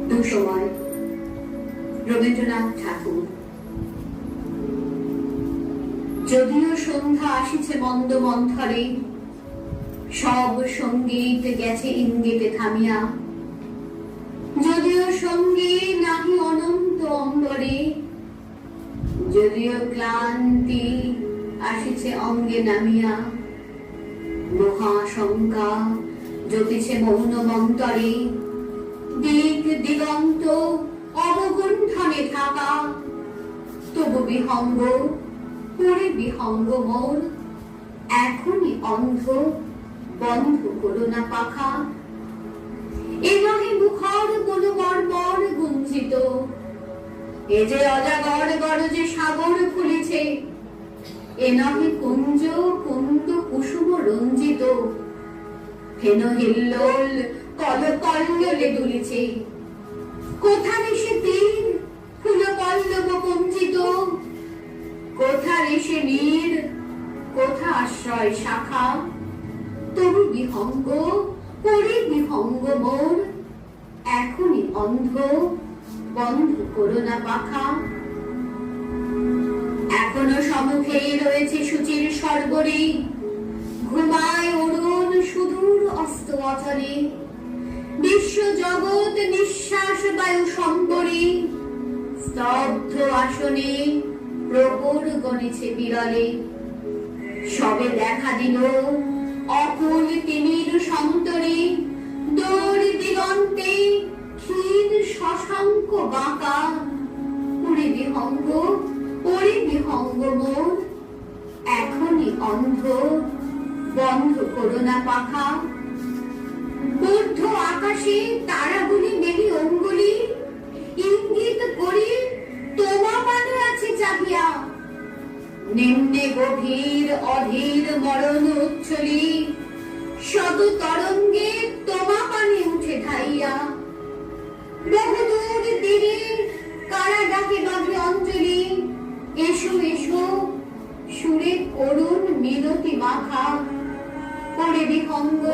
দুসময় রবীন্দ্রনাথ ঠাকুর। যদিও সন্ধ্যা আসিছে মন্দ মন্থরে, সব সঙ্গীত গেছে ইঙ্গিতে থামিয়া। যদিও সঙ্গীত নাহি অনন্ত অম্বরে, যদিও ক্লান্তি আসিছে অঙ্গে নামিয়া। মহাশঙ্কা জ্যোতিছে মৌন মন্তরে, দিক দিগন্ত অবগুণ্ঠনে থাকা। তবু বিহঙ্গ করে বিহঙ্গ মোর, এখনই অন্ধ বন্ধ করো না পাখা। এ নহে মুখর কোন বর্বর গুঞ্জিত, এ যে অজাগর গরজে সাগর ফুলিছে। এ নহে কুঞ্জ কুন্দ কুসুম রঞ্জিত, হেন হিল্লোল কল কল্লোলে দুলিছে। কোথায় সে তীর ফুল পল্লব কঞ্চিত, কোথায় সে নীর কোথা আশ্রয় শাখা। তবু বিহঙ্গ করে বিহঙ্গ মোর, এখনই অন্ধ বন্ধ করো না পাখা। এখনো সম্মুখে রয়েছে সূচির সর্বরে, ঘুমায় অরুণ সুদূর অস্ত অচলে। বিশ্ব জগৎ নিঃশ্বাস বায়ু সম্বরে, স্তব্ধ আসনে প্রহর গণেছে বিরলে। সবে দেখা দিল অকুল তিমির সন্তরে, দূর দিগন্তে ক্ষীণ শশাঙ্ক বাঁকা। ওরে বিহঙ্গ ওরে বিহঙ্গ মোর, এখনই অন্ধ বন্ধ করো না পাখা। ঊর্ধ্ব আকাশে তারাগুলি মেলি অঙ্গুলি, ইঙ্গিত করি তোমা পানে আছে চাহিয়া। নিম্নে গভীর অধীর মরণ উচ্ছলি, শত তরঙ্গে তোমা পানে উঠে ধাইয়া। বহুদূর তীরে কারা ডাকে বাঁধে অঞ্জলি, এসো এসো সুরে করুণ মিনতি মাখা। পরে বিহঙ্গ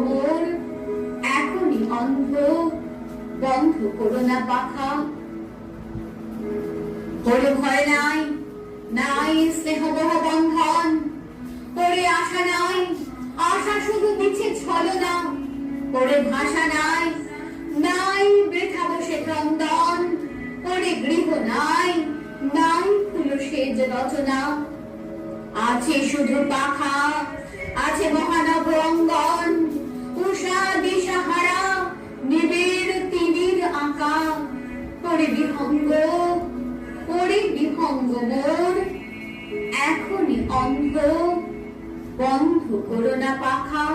মোর, এখনই অন্ধ বন্ধ করো না পাখা। পরে ভয় নাই নাই স্নেহবহ বন্ধন, পরে আশা নাই আশা শুধু মিছে ছলনা। পরে ভাষা নাই নাই বৃথা বসে ক্রন্দন, পরে গৃহ নাই নাই ফুল সেজ রচনা। আছে শুধু পাখা আছে মহানব অঙ্গন, উষা দিশাহারা নিবিড় তিমির আঁকা। পরে বিহঙ্গ মোর, এখনই অন্ধ বন্ধ করো না পাখা।